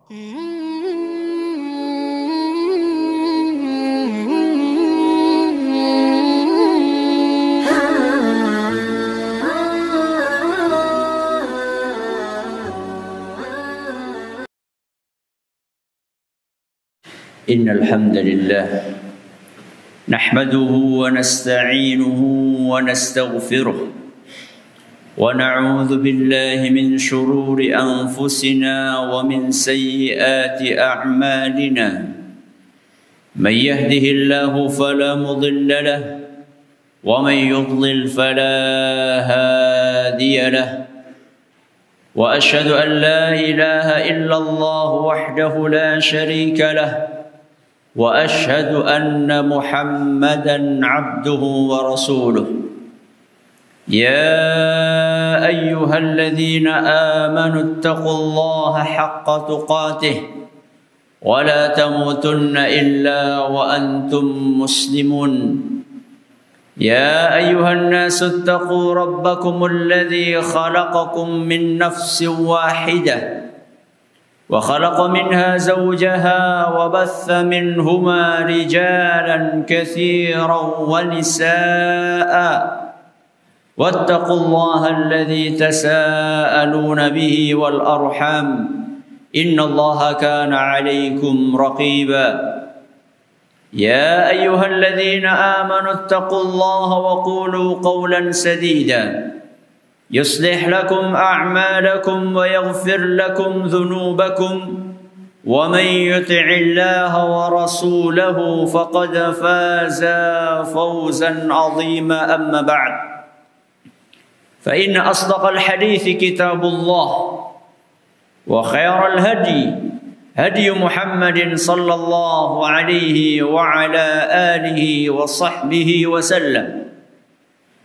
Innal hamdalillah nahmaduhu wa nasta'inuhu wa nastaghfiruh wa na'udzu billahi min shururi anfusina wa min sayyiati a'malina man yahdihillahu fala mudilla lahu wa man yudlil fala hadiya lahu wa ashhadu an la ilaha illallah wahdahu la sharika lahu وأشهد أن محمدًا عبده ورسوله يا أيها الذين آمنوا اتقوا الله حق تقاته ولا تموتن إلا وأنتم مسلمون يا أيها الناس اتقوا ربكم الذي خلقكم من نفس واحدة وخلق منها زوجها وبث منهما رجالا كثيرا ونساء واتقوا الله الذي تساءلون به والأرحام إن الله كان عليكم رقيبا يا أيها الذين آمنوا اتقوا الله وقولوا قولا سديدا يصلح لكم أعمالكم ويغفر لكم ذنوبكم ومن يطع الله ورسوله فقد فاز فوزا عظيما أما بعد فإن أصدق الحديث كتاب الله وخير الهدي هدي محمد صلى الله عليه وعلى آله وصحبه وسلم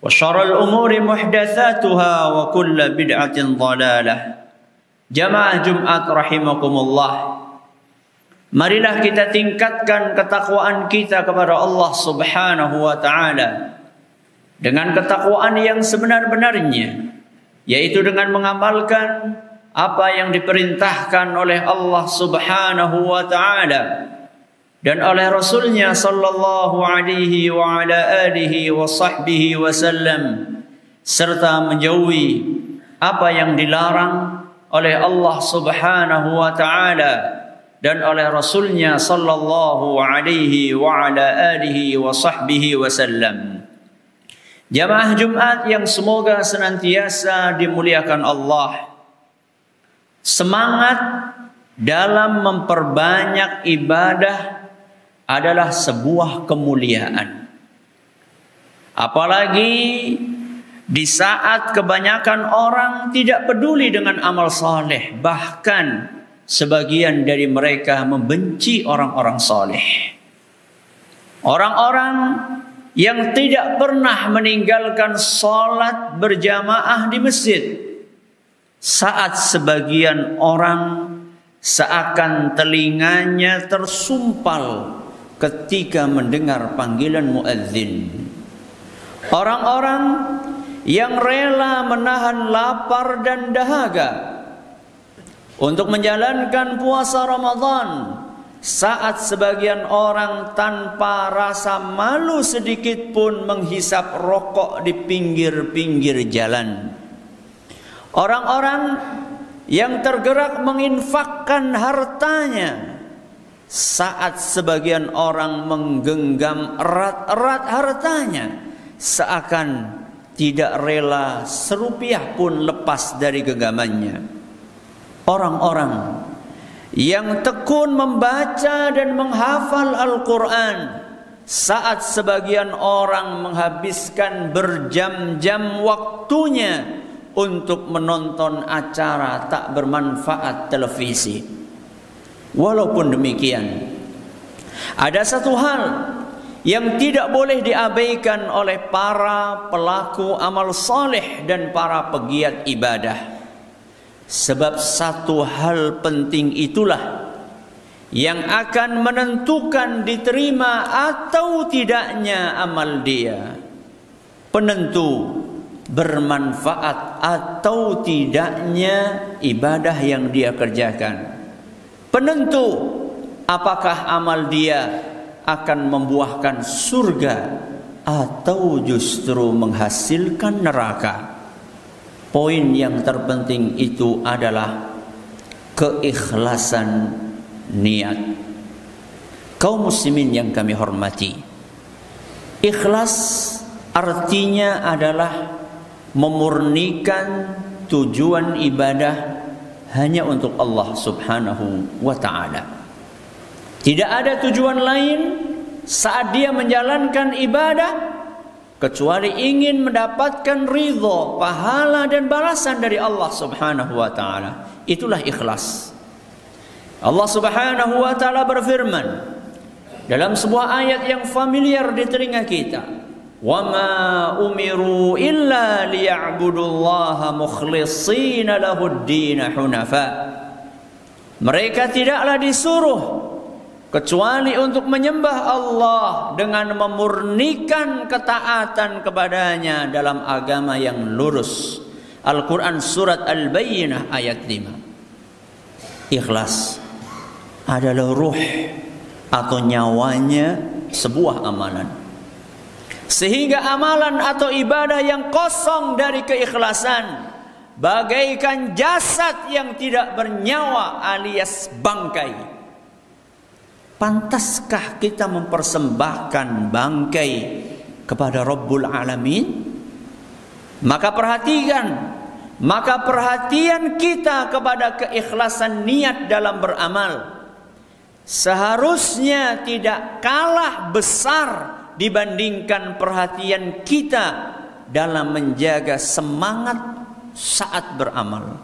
وشر الأمور محدثاتها وكل بدعة ضلالة. Jamaah Jumat rahimakumullah. Marilah kita tingkatkan ketakwaan kita kepada Allah Subhanahu wa taala dengan ketakwaan yang sebenar-benarnya, yaitu dengan mengamalkan apa yang diperintahkan oleh Allah Subhanahu wa taala dan oleh Rasulnya sallallahu alaihi wa ala alihi wa sahbihi wasallam, serta menjauhi apa yang dilarang oleh Allah Subhanahu wa taala dan oleh Rasulnya sallallahu alaihi wa ala alihi wa sahbihi wasallam. Jamaah Jumat yang semoga senantiasa dimuliakan Allah, semangat dalam memperbanyak ibadah adalah sebuah kemuliaan. Apalagi di saat kebanyakan orang tidak peduli dengan amal saleh, bahkan sebagian dari mereka membenci orang-orang saleh. Orang-orang yang tidak pernah meninggalkan salat berjamaah di masjid, saat sebagian orang seakan telinganya tersumpal ketika mendengar panggilan muadzin. Orang-orang yang rela menahan lapar dan dahaga untuk menjalankan puasa Ramadan, saat sebagian orang tanpa rasa malu sedikit pun menghisap rokok di pinggir-pinggir jalan. Orang-orang yang tergerak menginfakkan hartanya saat sebagian orang menggenggam erat-erat hartanya, seakan tidak rela serupiah pun lepas dari genggamannya. Orang-orang yang tekun membaca dan menghafal Al-Quran, saat sebagian orang menghabiskan berjam-jam waktunya untuk menonton acara tak bermanfaat televisi. Walaupun demikian, ada satu hal yang tidak boleh diabaikan oleh para pelaku amal saleh dan para pegiat ibadah. Sebab satu hal penting itulah yang akan menentukan diterima atau tidaknya amal dia. Penentu bermanfaat atau tidaknya ibadah yang dia kerjakan. penentu apakah amal dia akan membuahkan surga atau justru menghasilkan neraka. Poin yang terpenting itu adalah keikhlasan niat. Kaum muslimin yang kami hormati, ikhlas artinya adalah memurnikan tujuan ibadah hanya untuk Allah Subhanahu wa ta'ala. Tidak ada tujuan lain saat dia menjalankan ibadah kecuali ingin mendapatkan ridho, pahala dan balasan dari Allah Subhanahu wa ta'ala. Itulah ikhlas. Allah Subhanahu wa ta'ala berfirman dalam sebuah ayat yang familiar di telinga kita, "Wa ma umiru illa liya'budullaha mukhlishina lahud-din hunafa." Mereka tidaklah disuruh kecuali untuk menyembah Allah dengan memurnikan ketaatan kepadanya dalam agama yang lurus. Al-Quran surat Al-Bayyinah ayat 5. Ikhlas adalah ruh atau nyawanya sebuah amalan. Sehingga amalan atau ibadah yang kosong dari keikhlasan bagaikan jasad yang tidak bernyawa alias bangkai. Pantaskah kita mempersembahkan bangkai kepada Rabbul Alamin? Maka perhatian kita kepada keikhlasan niat dalam beramal seharusnya tidak kalah besar dibandingkan perhatian kita dalam menjaga semangat saat beramal.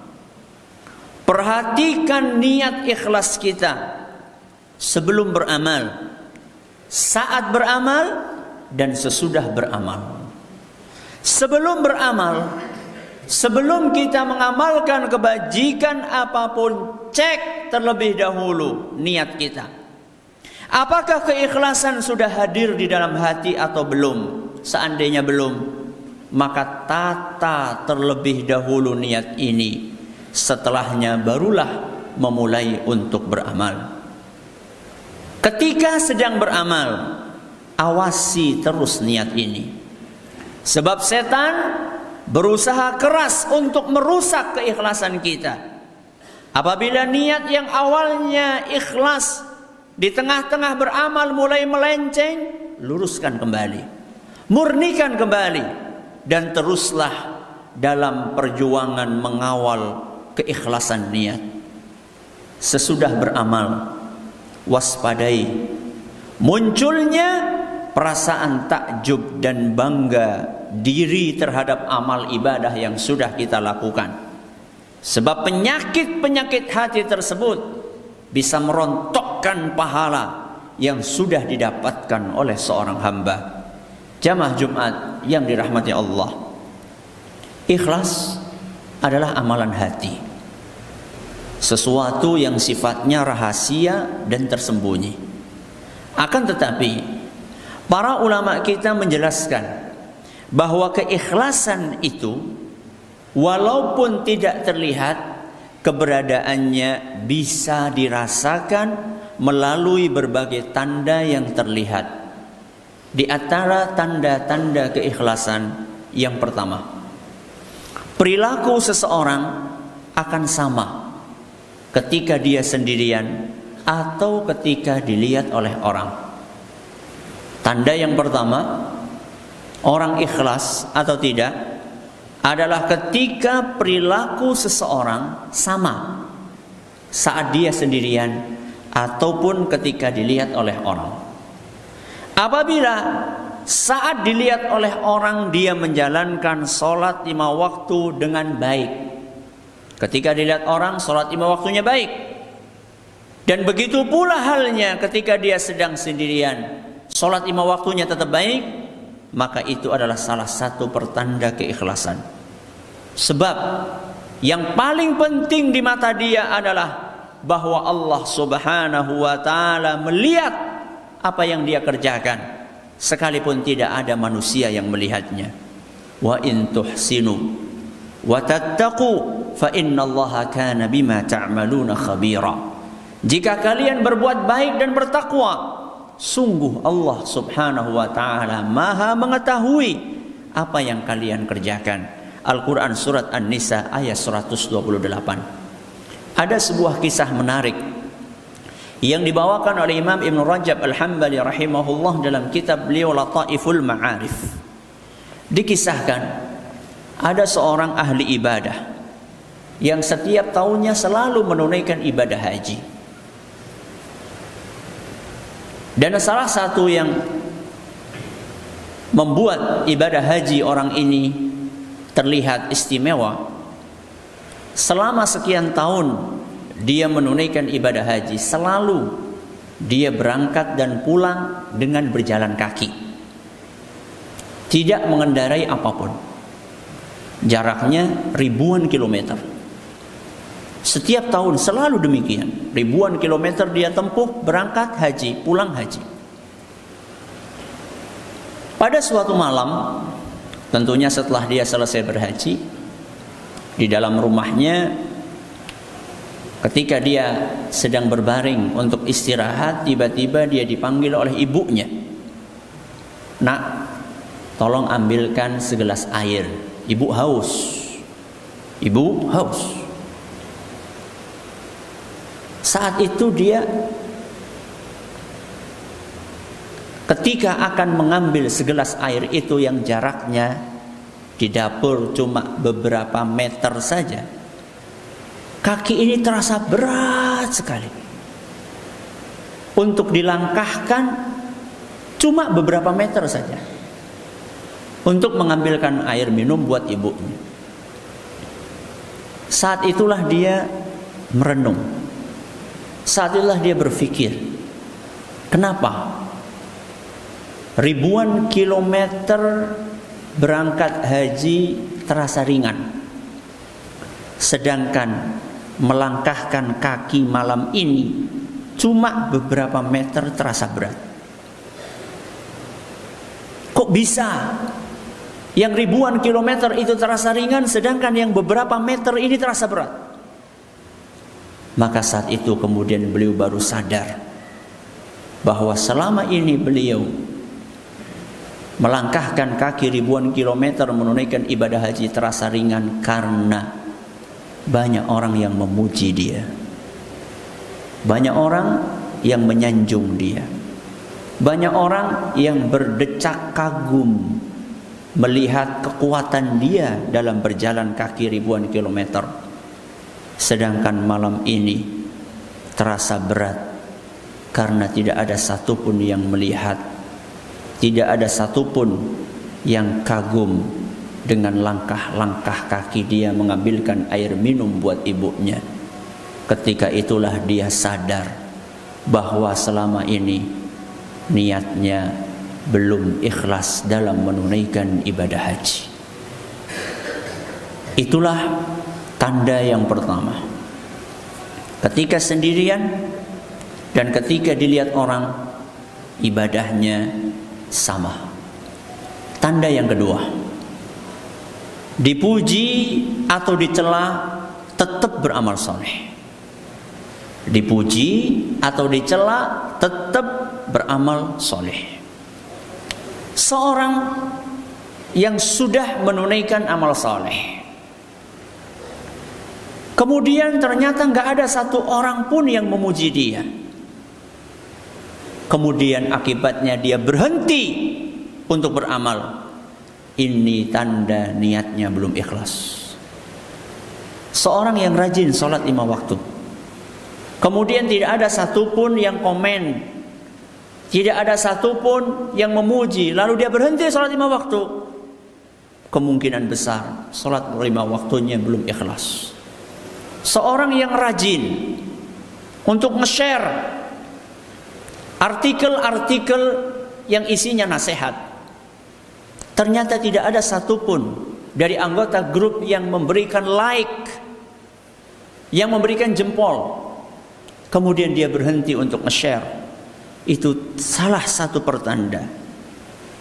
Perhatikan niat ikhlas kita sebelum beramal, saat beramal, dan sesudah beramal. Sebelum beramal, sebelum kita mengamalkan kebajikan apapun, cek terlebih dahulu niat kita. Apakah keikhlasan sudah hadir di dalam hati atau belum? Seandainya belum, maka tata terlebih dahulu niat ini. Setelahnya barulah memulai untuk beramal. Ketika sedang beramal, awasi terus niat ini. Sebab setan berusaha keras untuk merusak keikhlasan kita. Apabila niat yang awalnya ikhlas di tengah-tengah beramal mulai melenceng, luruskan kembali, murnikan kembali, dan teruslah dalam perjuangan mengawal keikhlasan niat. Sesudah beramal, waspadai munculnya perasaan takjub dan bangga diri terhadap amal ibadah yang sudah kita lakukan. Sebab penyakit-penyakit hati tersebut bisa merontokkan pahala yang sudah didapatkan oleh seorang hamba. Jamaah Jumat yang dirahmati Allah, ikhlas adalah amalan hati, sesuatu yang sifatnya rahasia dan tersembunyi. Akan tetapi para ulama kita menjelaskan bahwa keikhlasan itu walaupun tidak terlihat, keberadaannya bisa dirasakan melalui berbagai tanda yang terlihat. Di antara tanda-tanda keikhlasan yang pertama, perilaku seseorang akan sama ketika dia sendirian atau ketika dilihat oleh orang. Tanda yang pertama, orang ikhlas atau tidak adalah ketika perilaku seseorang sama saat dia sendirian ataupun ketika dilihat oleh orang. Apabila saat dilihat oleh orang dia menjalankan sholat 5 waktu dengan baik, ketika dilihat orang sholat 5 waktunya baik, dan begitu pula halnya ketika dia sedang sendirian, sholat 5 waktunya tetap baik, maka itu adalah salah satu pertanda keikhlasan. Sebab yang paling penting di mata dia adalah bahwa Allah Subhanahu wa ta'ala melihat apa yang dia kerjakan, sekalipun tidak ada manusia yang melihatnya. Wa in tuhsinu wa tattaqu fa innallaha kana bima ta'maluna khabira. Jika kalian berbuat baik dan bertakwa, sungguh Allah Subhanahu wa taala Maha mengetahui apa yang kalian kerjakan. Al-Quran surat An-Nisa ayat 128. Ada sebuah kisah menarik yang dibawakan oleh Imam Ibn Rajab Al-Hambali rahimahullah dalam kitab beliau Lataiful Ma'arif. Dikisahkan ada seorang ahli ibadah yang setiap tahunnya selalu menunaikan ibadah haji. Dan salah satu yang membuat ibadah haji orang ini terlihat istimewa, selama sekian tahun dia menunaikan ibadah haji, selalu dia berangkat dan pulang dengan berjalan kaki, tidak mengendarai apapun. Jaraknya ribuan kilometer. Setiap tahun selalu demikian, ribuan kilometer dia tempuh berangkat haji, pulang haji. Pada suatu malam, tentunya setelah dia selesai berhaji, di dalam rumahnya, ketika dia sedang berbaring untuk istirahat, tiba-tiba dia dipanggil oleh ibunya. Nak, tolong ambilkan segelas air. Ibu haus. Ibu haus. Saat itu dia ketika akan mengambil segelas air itu yang jaraknya di dapur cuma beberapa meter saja, kaki ini terasa berat sekali. Untuk dilangkahkan cuma beberapa meter saja untuk mengambilkan air minum buat ibunya. Saat itulah dia merenung. Saat itulah dia berpikir, kenapa ribuan kilometer berangkat haji terasa ringan, sedangkan melangkahkan kaki malam ini cuma beberapa meter terasa berat. Kok bisa yang ribuan kilometer itu terasa ringan, sedangkan yang beberapa meter ini terasa berat? Maka saat itu kemudian beliau baru sadar bahwa selama ini beliau melangkahkan kaki ribuan kilometer menunaikan ibadah haji terasa ringan karena banyak orang yang memuji dia, banyak orang yang menyanjung dia, banyak orang yang berdecak kagum melihat kekuatan dia dalam berjalan kaki ribuan kilometer. Sedangkan malam ini terasa berat karena tidak ada satupun yang melihat, tidak ada satupun yang kagum dengan langkah-langkah kaki dia mengambilkan air minum buat ibunya. Ketika itulah dia sadar bahwa selama ini niatnya belum ikhlas dalam menunaikan ibadah haji. Itulah tanda yang pertama. Ketika sendirian dan ketika dilihat orang, ibadahnya sama. Tanda yang kedua, dipuji atau dicela tetap beramal soleh. Dipuji atau dicela tetap beramal soleh. Seorang yang sudah menunaikan amal soleh, kemudian ternyata nggak ada satu orang pun yang memuji dia, kemudian akibatnya dia berhenti untuk beramal, ini tanda niatnya belum ikhlas. Seorang yang rajin sholat 5 waktu, kemudian tidak ada satupun yang komen, tidak ada satupun yang memuji, lalu dia berhenti sholat 5 waktu, kemungkinan besar sholat 5 waktunya belum ikhlas. Seorang yang rajin untuk nge-share artikel-artikel yang isinya nasihat, ternyata tidak ada satupun dari anggota grup yang memberikan like, yang memberikan jempol, kemudian dia berhenti untuk nge-share. Itu salah satu pertanda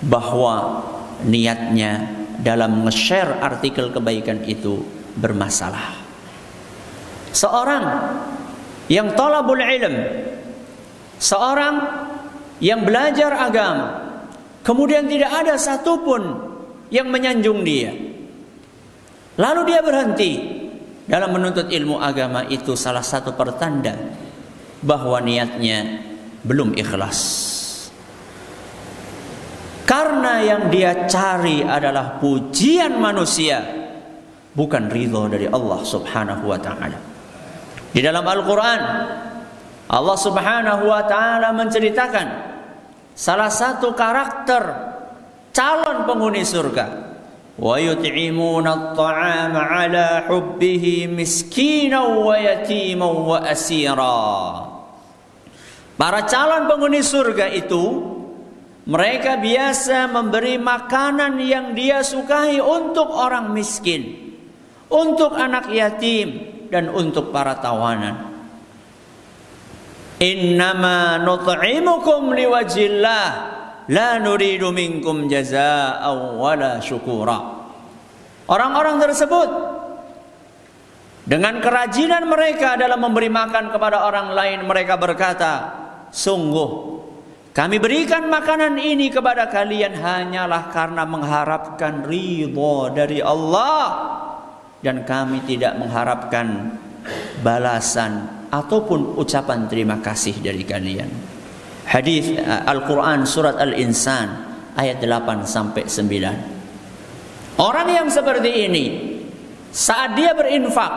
bahwa niatnya dalam nge-share artikel kebaikan itu bermasalah. Seorang yang talabul ilm, seorang yang belajar agama, kemudian tidak ada satupun yang menyanjung dia, lalu dia berhenti dalam menuntut ilmu agama, itu salah satu pertanda bahwa niatnya belum ikhlas. Karena yang dia cari adalah pujian manusia, bukan ridho dari Allah Subhanahu wa ta'ala. Di dalam Al-Quran, Allah Subhanahu wa ta'ala menceritakan salah satu karakter calon penghuni surga. Wa yut'imuna at-ta'ama 'ala hubbihi miskinan wa yatiman wa asira. Para calon penghuni surga itu, mereka biasa memberi makanan yang dia sukai untuk orang miskin, untuk anak yatim, dan untuk para tawanan. Innama nut'imukum liwajhillah la nuridu minkum jazaa'an wala syukura. Orang-orang tersebut dengan kerajinan mereka dalam memberi makan kepada orang lain, mereka berkata, sungguh kami berikan makanan ini kepada kalian hanyalah karena mengharapkan ridho dari Allah, dan kami tidak mengharapkan balasan ataupun ucapan terima kasih dari kalian. Hadis Al-Quran surat Al-Insan ayat 8 sampai 9. Orang yang seperti ini, saat dia berinfak,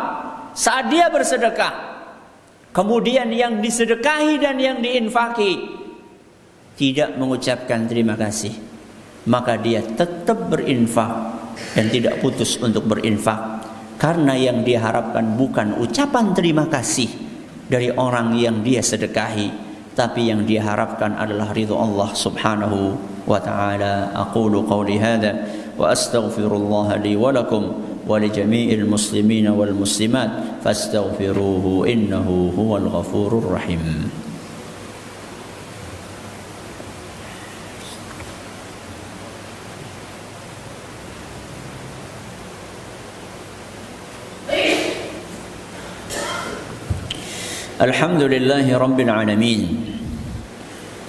saat dia bersedekah, kemudian yang disedekahi dan yang diinfaki tidak mengucapkan terima kasih, maka dia tetap berinfak dan tidak putus untuk berinfak, karena yang dia harapkan bukan ucapan terima kasih dari orang yang dia sedekahi, tapi yang dia harapkan adalah ridho Allah Subhanahu wa ta'ala. Aqulu qawli hadha wa astaghfirullah li wa lakum wa li jami'il muslimin wal muslimat fastaghfiruhu innahu huwal ghafurur rahim. Alhamdulillahi Rabbil Alamin,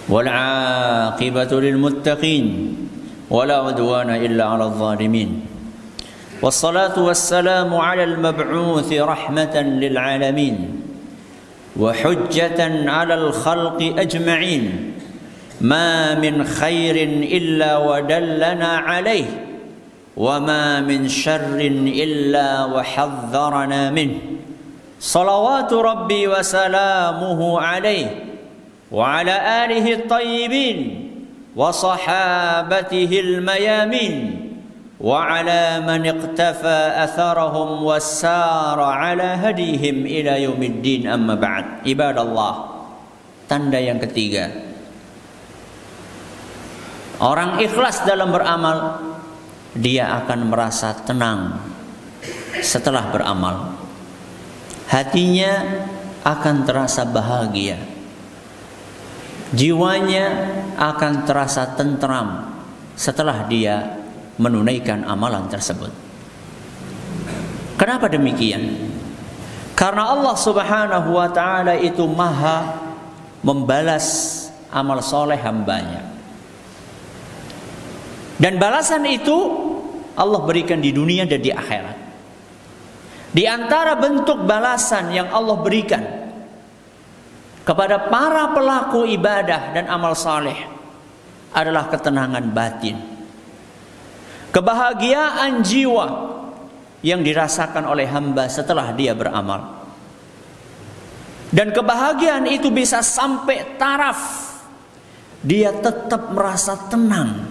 wal aqibatu lil muttaqin, wala udwana illa 'alal zalimin, wassalatu wassalamu 'alal mab'uuthi rahmatan lil alamin wa hujjatan 'alal khalqi ajma'in, ma min khairin illa wa dallana 'alayhi wa ma min syarrin illa wa hadzarana minhu. Salawatu Rabbi wa salamuhu alaihi wa ala alihi at-tayyibin wa sahabatihi al-mayamin wa ala man iqtafa atharahum wa sara ala hadihim ila yaumiddin, amma ba'd. Ibadallah, tanda yang ketiga, orang ikhlas dalam beramal, dia akan merasa tenang setelah beramal. Hatinya akan terasa bahagia, jiwanya akan terasa tentram setelah dia menunaikan amalan tersebut. Kenapa demikian? Karena Allah Subhanahu wa ta'ala itu maha membalas amal soleh hambanya, dan balasan itu Allah berikan di dunia dan di akhirat. Di antara bentuk balasan yang Allah berikan kepada para pelaku ibadah dan amal saleh adalah ketenangan batin, kebahagiaan jiwa yang dirasakan oleh hamba setelah dia beramal. Dan kebahagiaan itu bisa sampai taraf dia tetap merasa tenang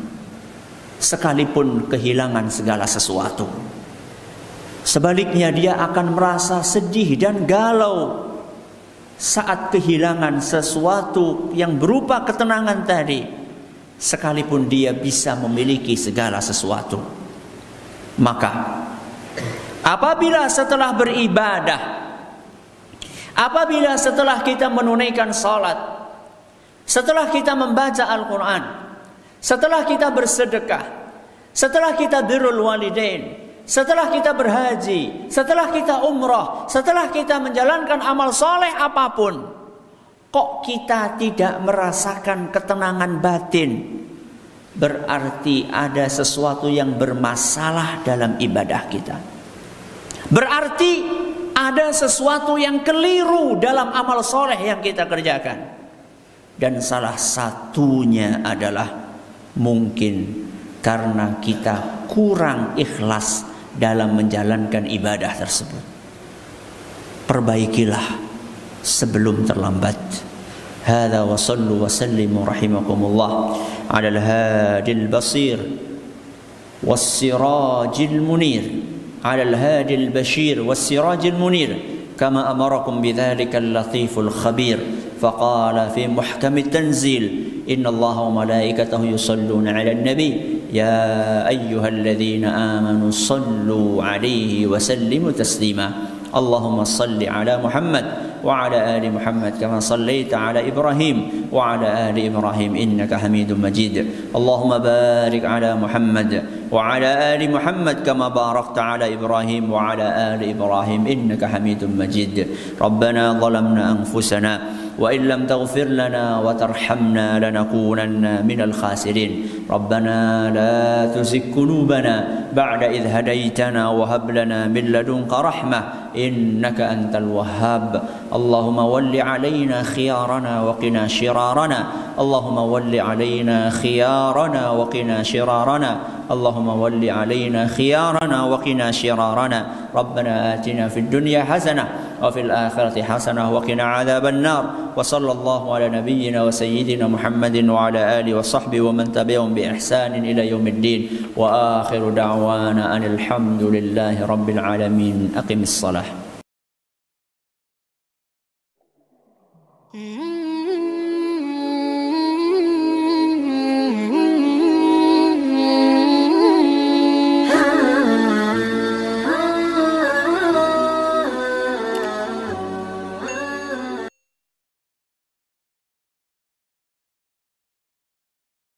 sekalipun kehilangan segala sesuatu. Sebaliknya dia akan merasa sedih dan galau saat kehilangan sesuatu yang berupa ketenangan tadi, sekalipun dia bisa memiliki segala sesuatu. Maka apabila setelah beribadah, apabila setelah kita menunaikan salat, setelah kita membaca Al-Quran, setelah kita bersedekah, setelah kita birrul walidain, setelah kita berhaji, setelah kita umrah, setelah kita menjalankan amal soleh apapun, kok kita tidak merasakan ketenangan batin, berarti ada sesuatu yang bermasalah dalam ibadah kita. Berarti ada sesuatu yang keliru dalam amal soleh yang kita kerjakan. Dan salah satunya adalah mungkin karena kita kurang ikhlas dalam menjalankan ibadah tersebut. Perbaikilah sebelum terlambat. Hadza wa sallu wa sallimu rahimakumullah ala al-hadil basir was sirajil munir ala al-hadil bashir was sirajil munir kama amarakum bidzalika al-latiful khabir. فقال في محكم التنزيل إن الله وملائكته يصلون على النبي يا أيها الذين آمنوا صلوا عليه وسلموا تسليما اللهم صل على محمد وعلى آل محمد كما صليت على إبراهيم وعلى آل إبراهيم إنك حميد مجيد اللهم بارك على محمد وعلى آل محمد كما باركت على إبراهيم وعلى آل إبراهيم إنك حميد مجيد ربنا ظلمنا أنفسنا وإن لم تغفر لنا وترحمنا لنكونن من الخاسرين ربنا لا تزغ قلوبنا بعد إذ هديتنا وهب لنا من لدنك رحمة إنك أنت الوهاب اللهم ول علينا خيارنا وقنا شرارنا اللهم ول علينا خيارنا وقنا شرارنا اللهم ول علينا خيارنا وقنا شرارنا ربنا آتنا في الدنيا حسنة وفي الآخرة حسنة وقنا عذاب النار وصلى الله على نبينا وسيدنا محمد وعلى آله وصحبه ومن تبعهم بإحسان إلى يوم الدين وآخر دعوانا أن الحمد لله رب العالمين أقم الصلاة